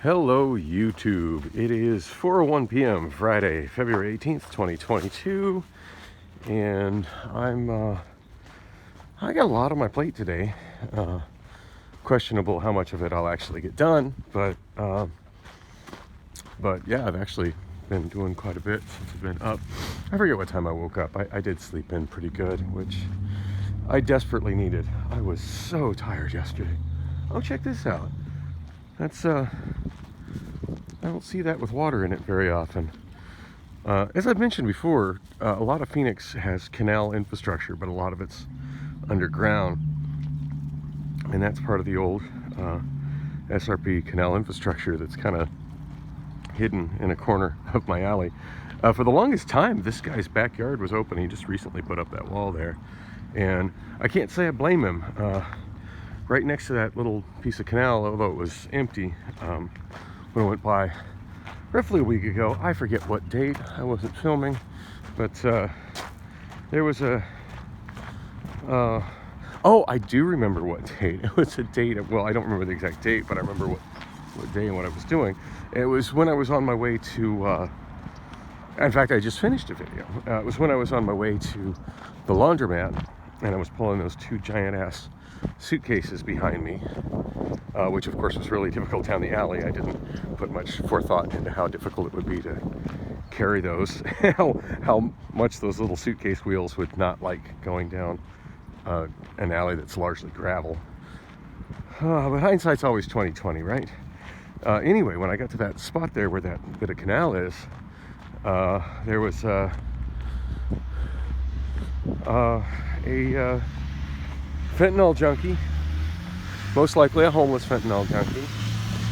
Hello YouTube. It is 4:01 p.m. Friday, February 18th, 2022, and I got a lot on my plate today. Questionable how much of it I'll actually get done, but yeah, I've actually been doing quite a bit since I've been up. I forget what time I woke up. I did sleep in pretty good, which I desperately needed. I was so tired yesterday. Oh, check this out. That's I don't see that with water in it very often. As I've mentioned before, a lot of Phoenix has canal infrastructure, but a lot of it's underground. And that's part of the old SRP canal infrastructure that's kind of hidden in a corner of my alley. For the longest time, this guy's backyard was open. He just recently put up that wall there. And I can't say I blame him. Right next to that little piece of canal, although it was empty, when I went by roughly a week ago, I forget what date, I wasn't filming, but there was a, oh, I do remember what date. It was a date, well, I don't remember the exact date, but I remember what day and what I was doing. It was when I was on my way to, in fact, I just finished a video. It was when I was on my way to the laundromat, and I was pulling those two giant-ass suitcases behind me, which of course was really difficult down the alley. I didn't put much forethought into how difficult it would be to carry those, how much those little suitcase wheels would not like going down an alley that's largely gravel. But hindsight's always 20/20, right? Anyway, when I got to that spot there where that bit of canal is, there was a fentanyl junkie, most likely a homeless fentanyl junkie.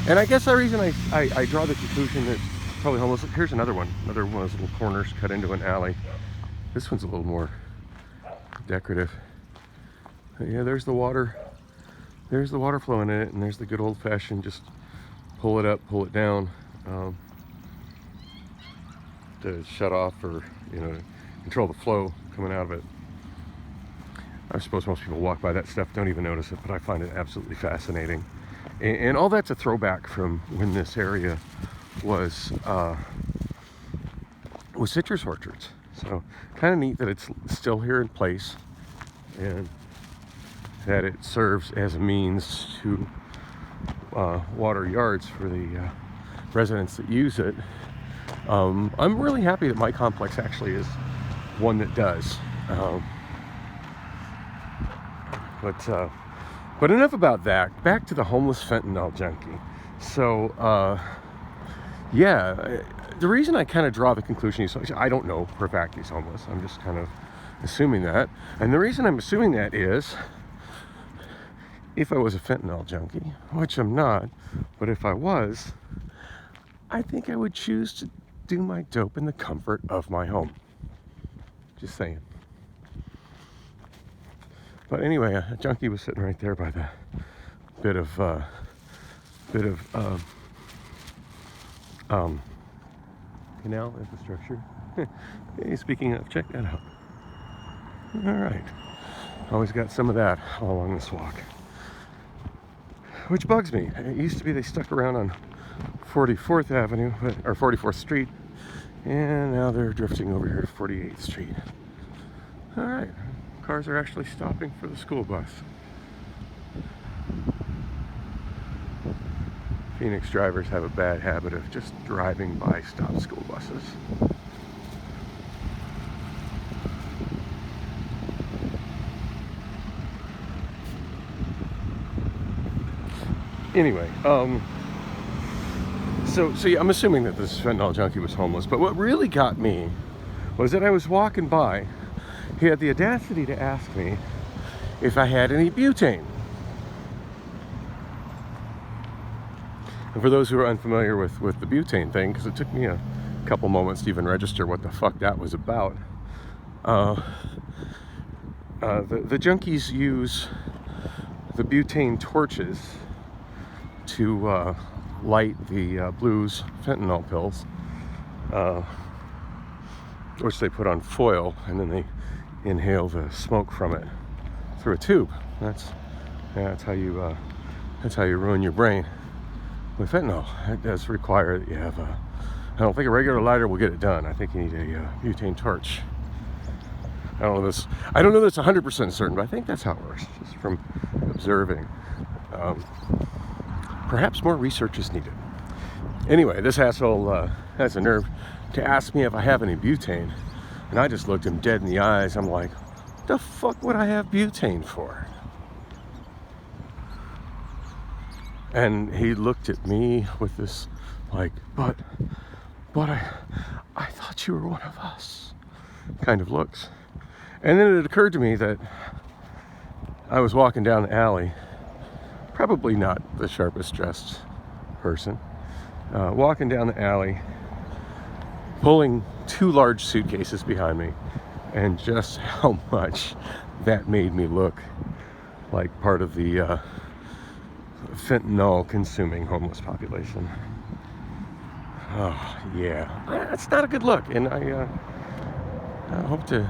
And I guess the reason I draw the conclusion that it's probably homeless, here's another one of those little corners cut into an alley. This one's a little more decorative. But yeah, there's the water flowing in it, and there's the good old-fashioned just pull it up, pull it down, to shut off or, control the flow coming out of it. I suppose most people walk by that stuff, don't even notice it, but I find it absolutely fascinating. And all that's a throwback from when this area was citrus orchards. So kind of neat that it's still here in place and that it serves as a means to water yards for the residents that use it. I'm really happy that my complex actually is one that does. But enough about that. Back to the homeless fentanyl junkie. So, yeah, the reason I kind of draw the conclusion I don't know for a fact he's homeless. I'm just kind of assuming that. And the reason I'm assuming that is, if I was a fentanyl junkie, which I'm not, but if I was, I think I would choose to do my dope in the comfort of my home. Just saying. But anyway, a junkie was sitting right there by the bit of canal infrastructure. Hey, speaking of, check that out. All right, always got some of that all along this walk, which bugs me. It used to be they stuck around on 44th Avenue or 44th Street, and now they're drifting over here to 48th Street. All right. Cars are actually stopping for the school bus. Phoenix drivers have a bad habit of just driving by stop school buses. Anyway, so yeah, I'm assuming that this fentanyl junkie was homeless, but what really got me was that I was walking by. He had the audacity to ask me if I had any butane. And for those who are unfamiliar with the butane thing, because it took me a couple moments to even register what the fuck that was about, the junkies use the butane torches to light the blues fentanyl pills, which they put on foil, and then they inhale the smoke from it through a tube. That's how you ruin your brain. with fentanyl. It does require that you have a, I don't think a regular lighter will get it done. I think you need a butane torch. I don't know this 100% certain, but I think that's how it works, just from observing. Perhaps more research is needed. Anyway, this asshole has the nerve to ask me if I have any butane. And I just looked him dead in the eyes. I'm like, the fuck would I have butane for? And he looked at me with this, like, but I thought you were one of us kind of looks. And then it occurred to me that I was walking down the alley, probably not the sharpest dressed person, walking down the alley, pulling 2 large suitcases behind me, and just how much that made me look like part of the fentanyl consuming homeless population. Oh yeah, it's not a good look, and I hope to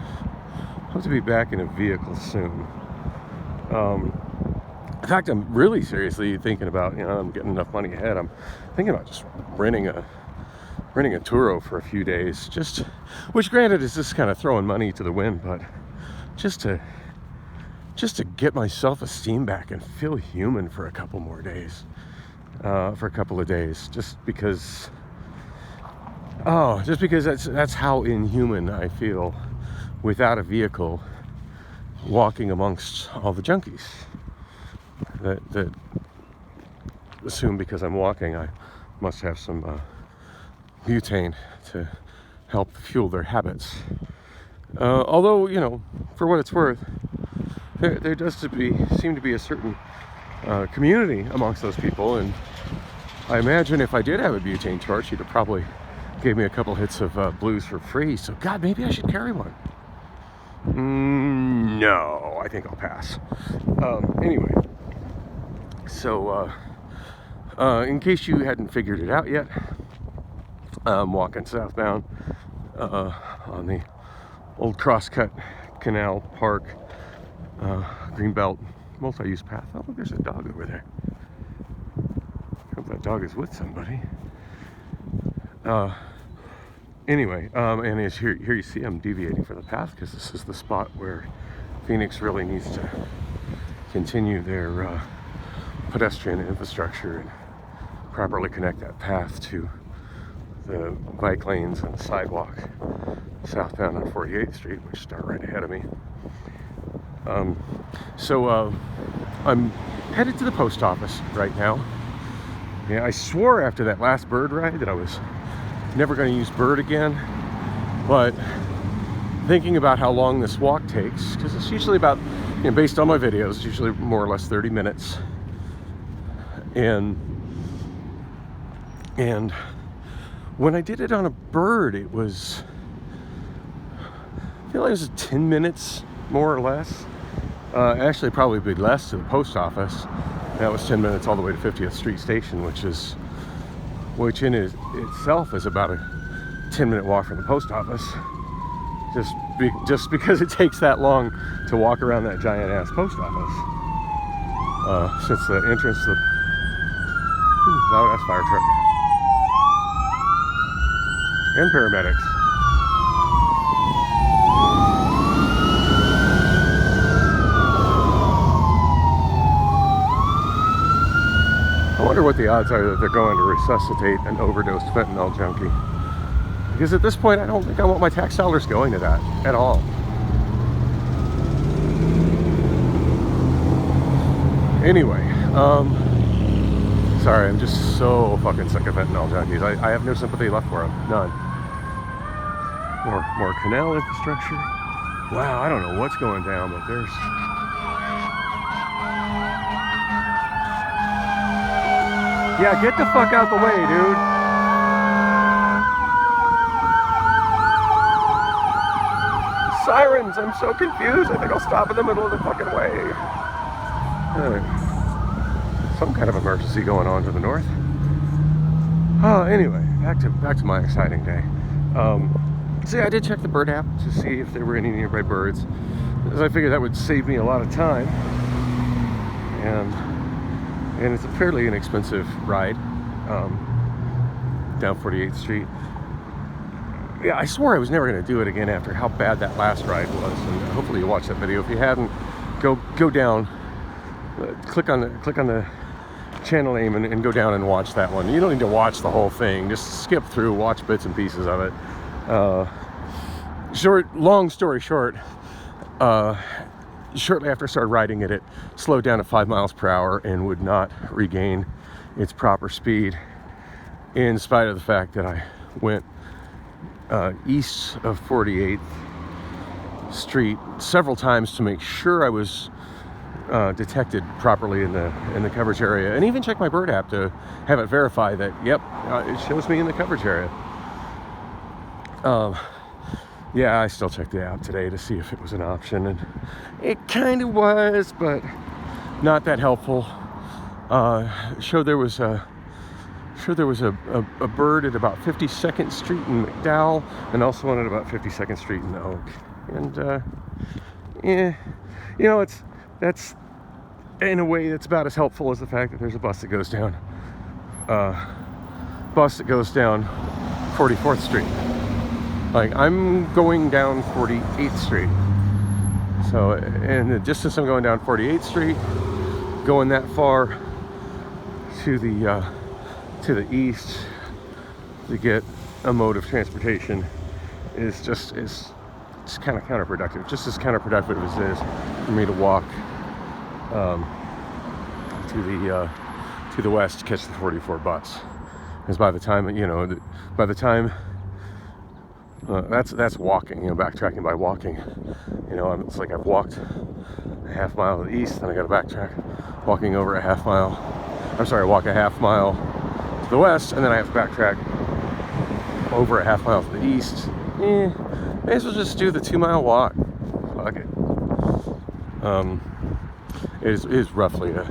be back in a vehicle soon. In fact, I'm really seriously thinking about, I'm getting enough money ahead, I'm thinking about just renting a Turo for a few days, which granted is just kind of throwing money to the wind, but just to get my self-esteem back and feel human for a couple more days, for a couple of days, just because that's how inhuman I feel without a vehicle, walking amongst all the junkies that assume because I'm walking I must have some butane to help fuel their habits. Although, for what it's worth, there does seem to be a certain community amongst those people, and I imagine if I did have a butane torch, he'd have probably gave me a couple hits of blues for free. So, God, maybe I should carry one. No, I think I'll pass. Anyway, so in case you hadn't figured it out yet, I'm walking southbound on the old Crosscut Canal Park Greenbelt multi-use path. Oh, look, there's a dog over there. I hope that dog is with somebody. Anyway, and as here you see I'm deviating from the path because this is the spot where Phoenix really needs to continue their pedestrian infrastructure and properly connect that path to the bike lanes and the sidewalk southbound on 48th Street, which start right ahead of me. So I'm headed to the post office right now. Yeah, I swore after that last bird ride that I was never going to use bird again, but thinking about how long this walk takes, because it's usually about, based on my videos, it's usually more or less 30 minutes, and when I did it on a bird, it was, I feel like it was 10 minutes more or less. Actually probably a bit less to the post office. That was 10 minutes all the way to 50th Street Station, which in itself is about a 10-minute walk from the post office. Just because it takes that long to walk around that giant ass post office. Since the entrance to the, oh, that's fire truck and paramedics. I wonder what the odds are that they're going to resuscitate an overdosed fentanyl junkie. Because at this point, I don't think I want my tax dollars going to that at all. Anyway, sorry, I'm just so fucking sick of fentanyl junkies. I have no sympathy left for them. None. More canal infrastructure. Wow, I don't know what's going down, but there's... Yeah, get the fuck out the way, dude. Sirens, I'm so confused. I think I'll stop in the middle of the fucking way. Some kind of emergency going on to the north. Anyway, back to my exciting day. So yeah, I did check the bird app to see if there were any nearby birds, as I figured that would save me a lot of time. And it's a fairly inexpensive ride. down 48th Street. Yeah, I swore I was never going to do it again after how bad that last ride was, and hopefully you watched that video. If you haven't, go down, click on the channel name and go down and watch that one. You don't need to watch the whole thing. Just skip through, watch bits and pieces of it. Long story short, shortly after I started riding it, it slowed down to 5 miles per hour and would not regain its proper speed, in spite of the fact that I went east of 48th Street several times to make sure I was detected properly in the coverage area, and even checked my bird app to have it verify that, yep, it shows me in the coverage area. Yeah, I still checked the app today to see if it was an option, and it kind of was, but not that helpful. Showed there was a bird at about 52nd Street in McDowell, and also one at about 52nd Street in Oak. And that's in a way that's about as helpful as the fact that there's a bus that goes down 44th Street. Like, I'm going down 48th Street, so in the distance I'm going down 48th Street, going that far to the east to get a mode of transportation is it's kind of counterproductive. Just as counterproductive as it is for me to walk to the west to catch the 44 bus. Because by the time that's walking, backtracking by walking. It's like I've walked a half mile to the east, then I got to backtrack, walking over a half mile. Walk a half mile to the west, and then I have to backtrack over a half mile to the east. May as well just do the 2 mile walk. Fuck it. It is roughly a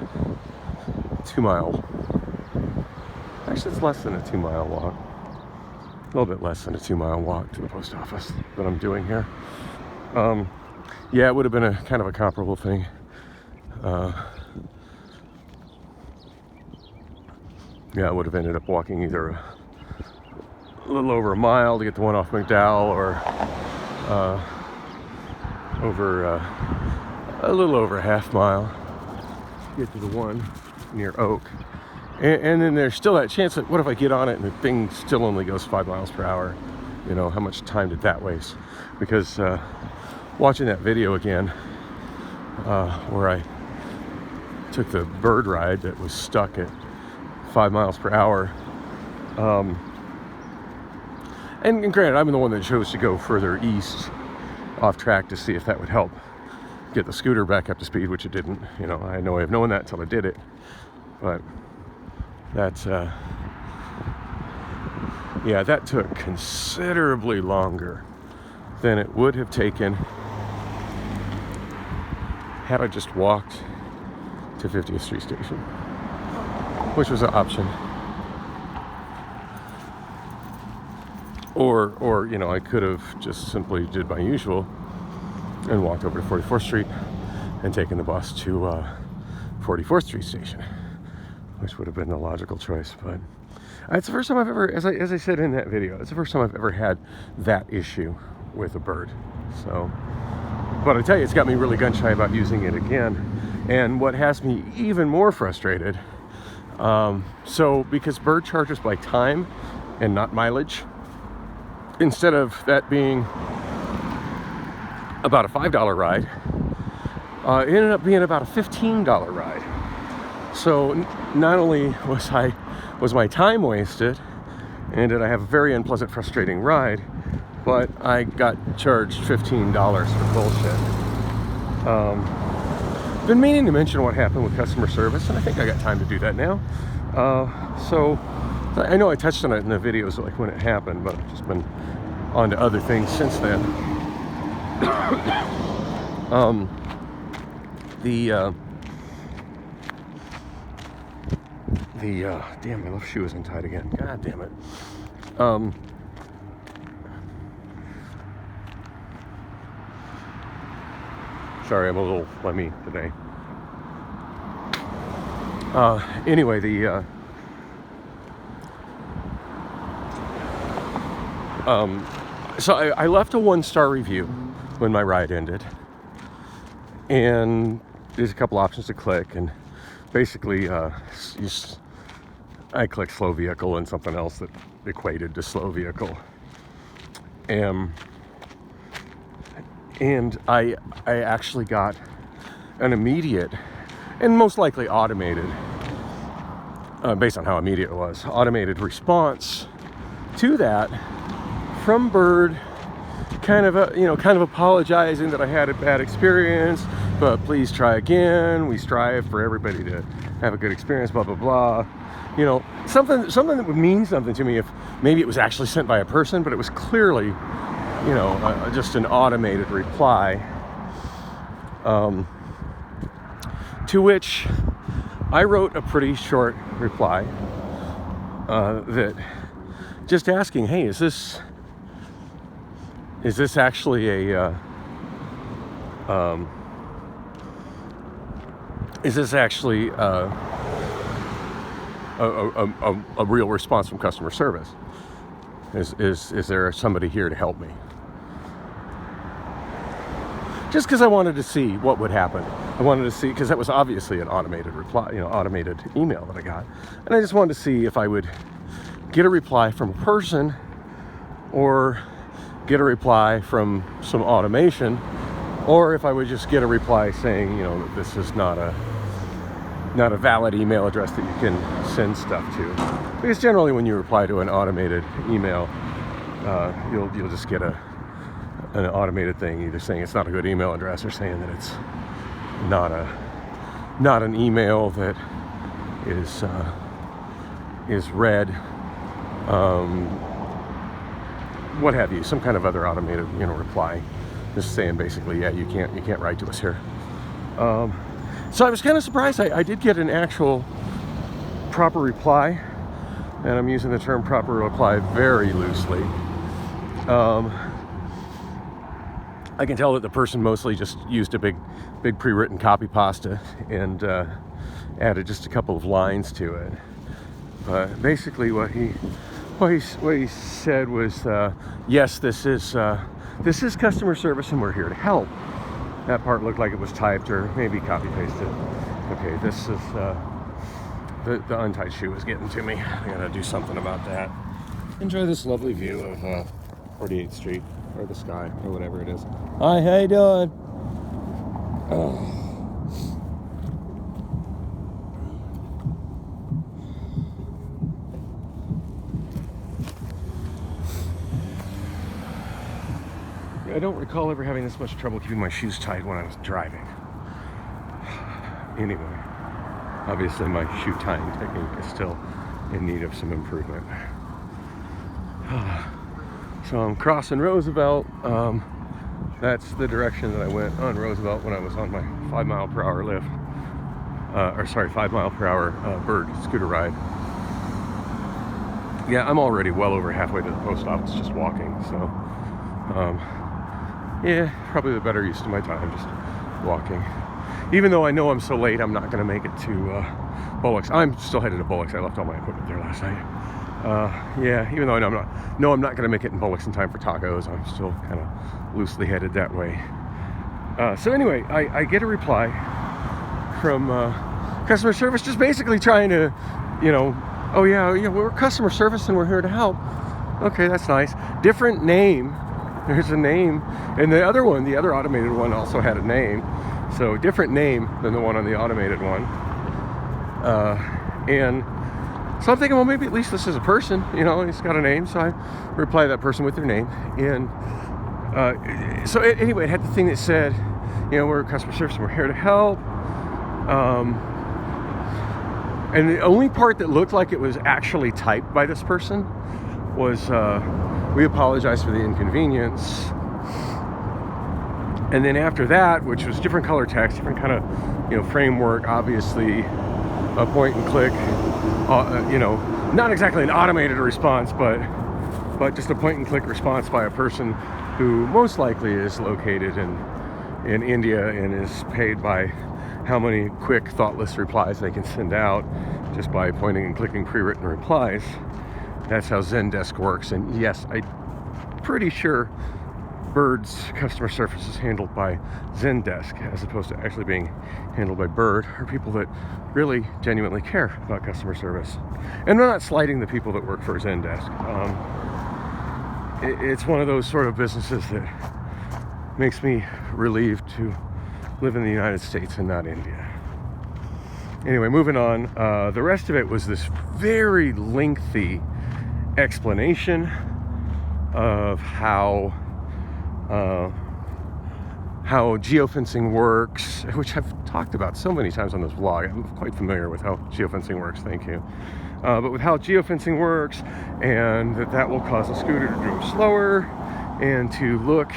2 mile. Actually, it's less than a 2 mile walk. A little bit less than a 2 mile walk to the post office that I'm doing here. Yeah, it would have been a kind of a comparable thing. Yeah, I would have ended up walking either a little over a mile to get the one off McDowell, or a little over a half mile to get to the one near Oak. And then there's still that chance that, what if I get on it and the thing still only goes 5 miles per hour? How much time did that waste? Because watching that video again, where I took the bird ride that was stuck at 5 miles per hour, and granted, I'm the one that chose to go further east off track to see if that would help get the scooter back up to speed, which it didn't. I had no way of knowing that until I did it. But that's yeah, that took considerably longer than it would have taken had I just walked to 50th Street Station, which was an option. Or I could have just simply did my usual and walked over to 44th Street and taken the bus to 44th Street Station, which would have been the logical choice. But it's the first time I've ever, as I said in that video, it's the first time I've ever had that issue with a bird. So, but I tell you, it's got me really gun shy about using it again. And what has me even more frustrated, so because bird charges by time and not mileage, instead of that being about a $5 ride, it ended up being about a $15 ride. So not only was my time wasted, and did I have a very unpleasant, frustrating ride, but I got charged $15 for bullshit. Been meaning to mention what happened with customer service, and I think I got time to do that now. So I know I touched on it in the videos like when it happened, but I've just been on to other things since then. Damn, my left shoe isn't tied again. God damn it. Sorry, I'm a little phlegmy today. Anyway, So I left a 1-star review when my ride ended, and there's a couple options to click, and basically I clicked slow vehicle and something else that equated to slow vehicle, and I actually got an immediate and most likely automated, based on how immediate it was, automated response to that from Bird, kind of apologizing that I had a bad experience, but please try again. We strive for everybody to have a good experience, blah blah blah. Something that would mean something to me if maybe it was actually sent by a person, but it was clearly, just an automated reply. To which I wrote a pretty short reply, that just asking, hey, is this actually a real response from customer service? Is there somebody here to help me? Just because I wanted to see what would happen. I wanted to see, because that was obviously an automated reply, automated email that I got. And I just wanted to see if I would get a reply from a person or get a reply from some automation, or if I would just get a reply saying, that this is not a valid email address that you can send stuff to. Because generally when you reply to an automated email, you'll just get an automated thing either saying it's not a good email address or saying that it's not an email that is read, what have you, some kind of other automated reply, just saying basically, yeah, you can't write to us here. So I was kind of surprised. I did get an actual proper reply, and I'm using the term proper reply very loosely. I can tell that the person mostly just used a big pre-written copy pasta and added just a couple of lines to it. But basically, what he said was, yes, this is customer service, and we're here to help. That part looked like it was typed or maybe copy pasted. Okay, this is the untied shoe is getting to me. I gotta do something about that. Enjoy this lovely view of 48th Street, or the sky, or whatever it is. Hi, how you doing? I don't recall ever having this much trouble keeping my shoes tied when I was driving. Anyway, obviously my shoe tying technique is still in need of some improvement. So I'm crossing Roosevelt. That's the direction that I went on Roosevelt when I was on my 5 mile per hour lift. 5 mile per hour Bird scooter ride. Yeah, I'm already well over halfway to the post office just walking, so yeah, probably the better use of my time just walking. Even though I know I'm so late, I'm not going to make it to Bullock's. I'm still headed to Bullock's. I left all my equipment there last night. Yeah, even though I'm not going to make it in Bullock's in time for tacos, I'm still kind of loosely headed that way. So anyway, I get a reply from customer service, just basically trying to, oh yeah, we're customer service and we're here to help. Okay, that's nice. Different name. There's a name, and the other automated one also had a name, so different name than the one on the automated one. And so I'm thinking, well, maybe at least this is a person, he's got a name, so I reply to that person with their name. And so anyway, it had the thing that said, we're customer service and we're here to help. And the only part that looked like it was actually typed by this person was, we apologize for the inconvenience. And then after that, which was different color text, different kind of, framework, obviously a point and click, not exactly an automated response, but just a point and click response by a person who most likely is located in India and is paid by how many quick, thoughtless replies they can send out just by pointing and clicking pre-written replies. That's how Zendesk works. And yes, pretty sure Bird's customer service is handled by Zendesk as opposed to actually being handled by Bird, or people that really genuinely care about customer service. And I'm not slighting the people that work for Zendesk. It's one of those sort of businesses that makes me relieved to live in the United States and not India. Anyway, moving on. The rest of it was this very lengthy explanation of how geofencing works, which I've talked about so many times on this vlog. I'm quite familiar with how geofencing works, thank you. But with how geofencing works, and that will cause a scooter to go slower, and to look,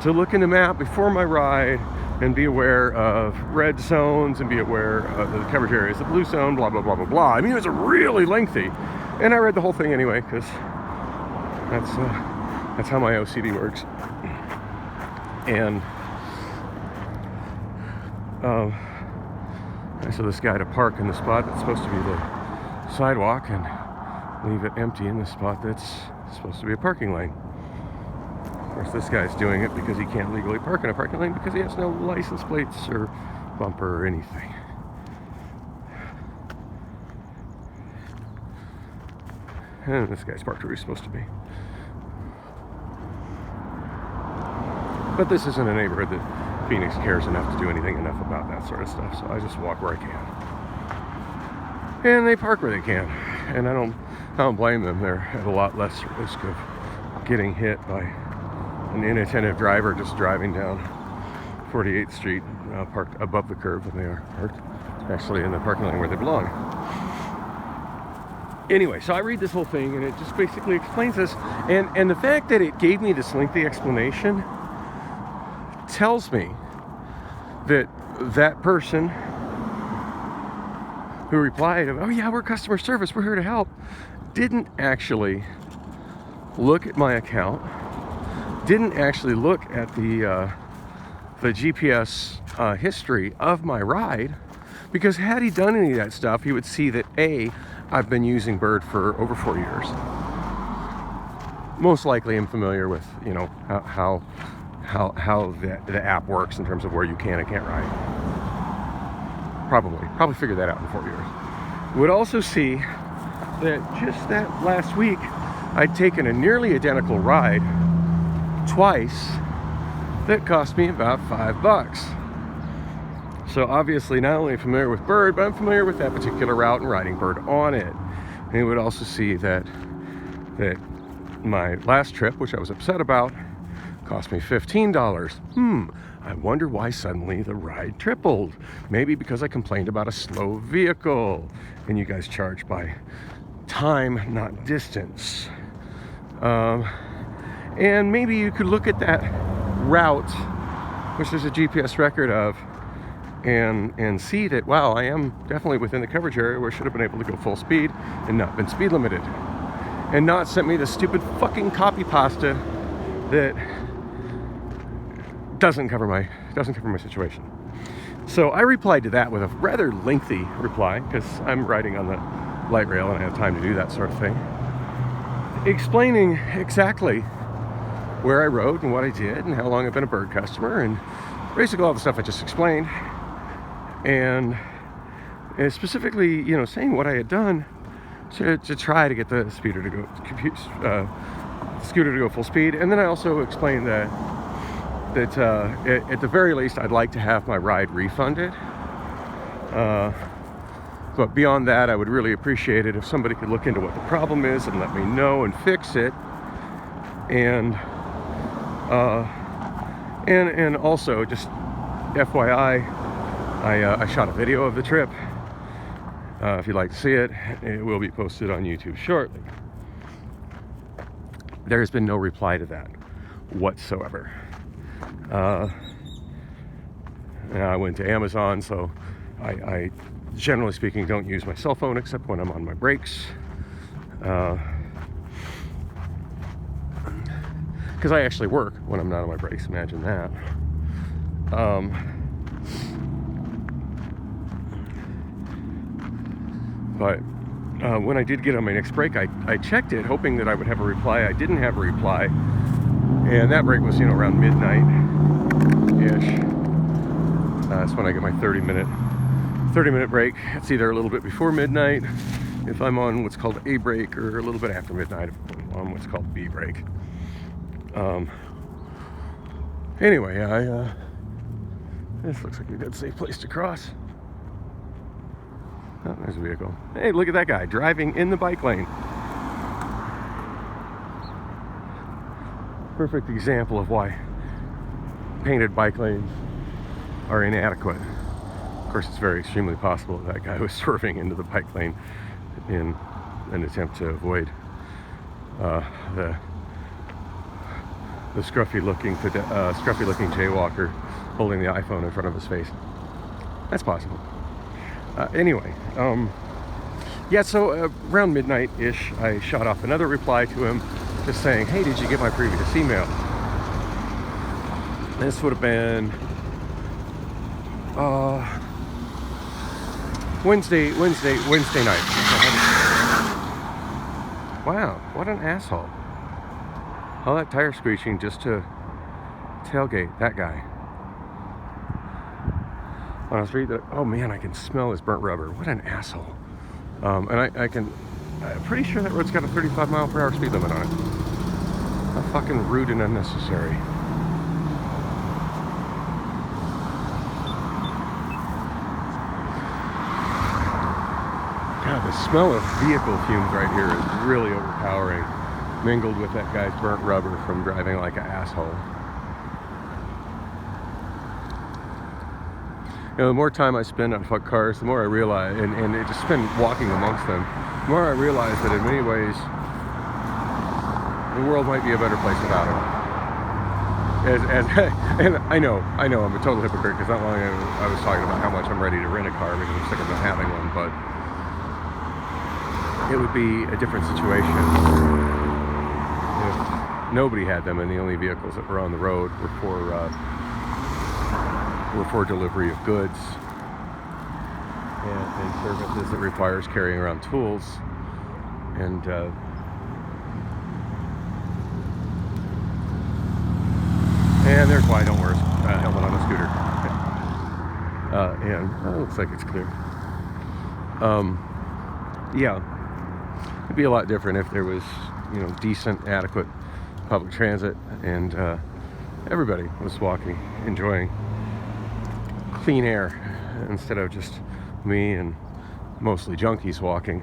to look in the map before my ride, and be aware of red zones, and be aware of the coverage areas, the blue zone, blah, blah, blah, blah, blah. I mean, it was really lengthy. And I read the whole thing anyway, because that's how my OCD works. And I saw this guy to park in the spot that's supposed to be the sidewalk and leave it empty in the spot that's supposed to be a parking lane. Of course, this guy's doing it because he can't legally park in a parking lane because he has no license plates or bumper or anything. And this guy's parked where he's supposed to be. But this isn't a neighborhood that Phoenix cares enough to do anything enough about that sort of stuff, so I just walk where I can. And they park where they can. And I don't blame them. They're at a lot less risk of getting hit by an inattentive driver just driving down 48th Street, parked above the curb when they are parked actually in the parking lane where they belong. Anyway, so I read this whole thing, and it just basically explains this. And the fact that it gave me this lengthy explanation tells me that that person who replied, "Oh yeah, we're customer service, we're here to help," didn't actually look at my account, didn't actually look at the GPS history of my ride, because had he done any of that stuff, he would see that I've been using Bird for over 4 years. Most likely I'm familiar with, how the app works in terms of where you can and can't ride. Probably figured that out in 4 years. Would also see that just that last week I'd taken a nearly identical ride twice that cost me about $5. So obviously not only familiar with Bird, but I'm familiar with that particular route and riding Bird on it. And you would also see that my last trip, which I was upset about, cost me $15. I wonder why suddenly the ride tripled. Maybe because I complained about a slow vehicle, and you guys charge by time, not distance. And maybe you could look at that route, which there's a GPS record of, and see that, wow, I am definitely within the coverage area where I should have been able to go full speed and not been speed limited, and not sent me the stupid fucking copy pasta that doesn't cover my situation. So I replied to that with a rather lengthy reply, because I'm riding on the light rail and I have time to do that sort of thing, explaining exactly where I rode and what I did and how long I've been a Bird customer, and basically all the stuff I just explained, and specifically, saying what I had done to try to get the scooter to go full speed. And then I also explained that at the very least I'd like to have my ride refunded. But beyond that, I would really appreciate it if somebody could look into what the problem is and let me know and fix it. And also, just FYI, I shot a video of the trip. If you'd like to see it, it will be posted on YouTube shortly. There has been no reply to that whatsoever. And I went to Amazon, so I generally speaking don't use my cell phone except when I'm on my breaks. Because I actually work when I'm not on my breaks, imagine that. But when I did get on my next break, I checked it, hoping that I would have a reply. I didn't have a reply, and that break was, around midnight-ish. That's when I get my 30-minute break. It's either a little bit before midnight if I'm on what's called A break, or a little bit after midnight if I'm on what's called B break. Anyway, this looks like a good safe place to cross. Oh, there's a vehicle. Hey, look at that guy driving in the bike lane. Perfect example of why painted bike lanes are inadequate. Of course, it's very extremely possible that guy was swerving into the bike lane in an attempt to avoid the scruffy-looking jaywalker holding the iPhone in front of his face. That's possible. Anyway, yeah, so around midnight-ish, I shot off another reply to him just saying, hey, did you get my previous email? This would have been Wednesday night. Wow, what an asshole. All that tire screeching just to tailgate that guy. On a street that, oh man, I can smell his burnt rubber. What an asshole. And I'm pretty sure that road's got a 35-mile-per-hour speed limit on it. How fucking rude and unnecessary. God, the smell of vehicle fumes right here is really overpowering, mingled with that guy's burnt rubber from driving like an asshole. The more time I spend on fuck cars, the more I realize, and I just spend walking amongst them, the more I realize that in many ways, the world might be a better place without them. And I know, I'm a total hypocrite, because not long ago I was talking about how much I'm ready to rent a car because I'm sick of not having one, but it would be a different situation if nobody had them and the only vehicles that were on the road were for delivery of goods and services that requires carrying around tools. And there's why I don't wear a helmet on a scooter. And it looks like it's clear. Yeah, it'd be a lot different if there was, decent, adequate public transit and everybody was walking, enjoying clean air instead of just me and mostly junkies walking,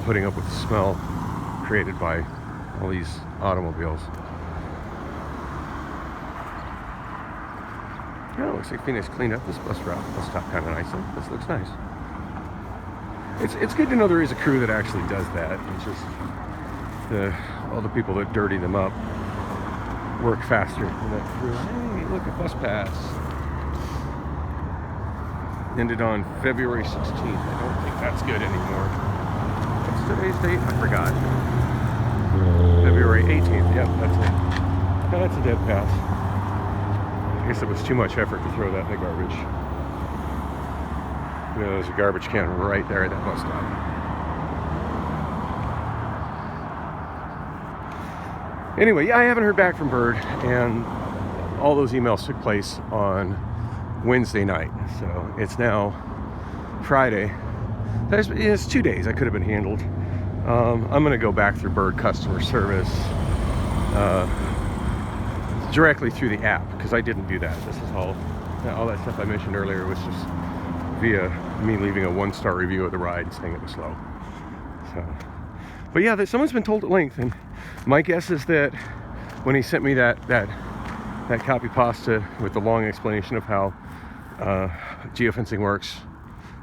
putting up with the smell created by all these automobiles. Oh, looks like Phoenix cleaned up this bus stop kind of nicely. This looks nice. It's good to know there is a crew that actually does that. It's just all the people that dirty them up work faster than that crew. Hey, look, a bus pass. Ended on February 16th. I don't think that's good anymore. What's today's date? I forgot. February 18th. Yep, that's it. That's a dead pass. I guess it was too much effort to throw that in the garbage. There's a garbage can right there at that bus stop. Anyway, yeah, I haven't heard back from Bird, and all those emails took place on Wednesday night, so it's now Friday. It's 2 days. I could have been handled. I'm going to go back through Bird customer service directly through the app, because I didn't do that. This is all that stuff I mentioned earlier was just via me leaving a 1-star review of the ride and saying it was slow. So, but yeah, someone's been told at length, and my guess is that when he sent me that copy pasta with the long explanation of how geofencing works,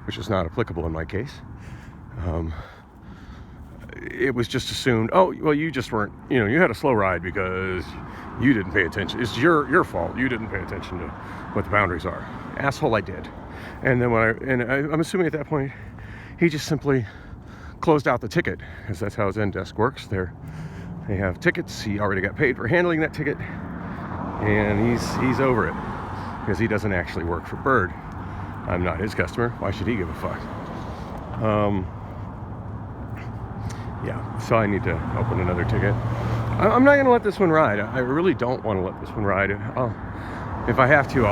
which is not applicable in my case, it was just assumed, oh, well, you just weren't, you had a slow ride because you didn't pay attention. It's your fault. You didn't pay attention to what the boundaries are. Asshole, I did. And then I'm assuming at that point, he just simply closed out the ticket, because that's how his Zendesk works. They have tickets. He already got paid for handling that ticket, and he's over it, because he doesn't actually work for Bird. I'm not his customer. Why should he give a fuck? Yeah, so I need to open another ticket. I'm not going to let this one ride. I really don't want to let this one ride. If I have to,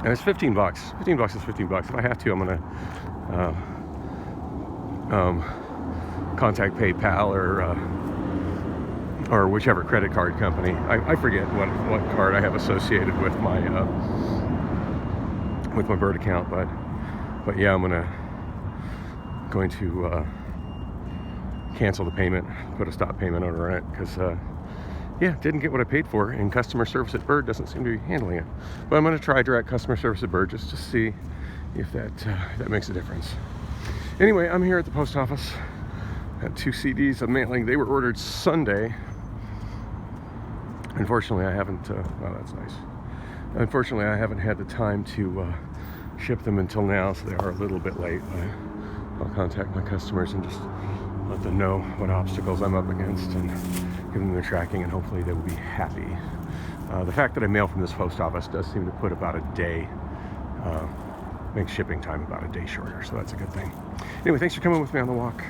and it's $15. 15 bucks is 15 bucks. If I have to, I'm going to contact PayPal or whichever credit card company. I forget what card I have associated with my Bird account, but yeah, I'm going to cancel the payment, put a stop payment order on it, because yeah, didn't get what I paid for, and customer service at Bird doesn't seem to be handling it. But I'm going to try direct customer service at Bird just to see if that makes a difference. Anyway, I'm here at the post office. Got 2 CDs of mailing. They were ordered Sunday. Unfortunately, I haven't. Oh, that's nice. Unfortunately, I haven't had the time to ship them until now, so they are a little bit late. I'll contact my customers and just let them know what obstacles I'm up against and give them their tracking, and hopefully they will be happy. The fact that I mail from this post office does seem to put about a day, makes shipping time about a day shorter, so that's a good thing. Anyway, thanks for coming with me on the walk.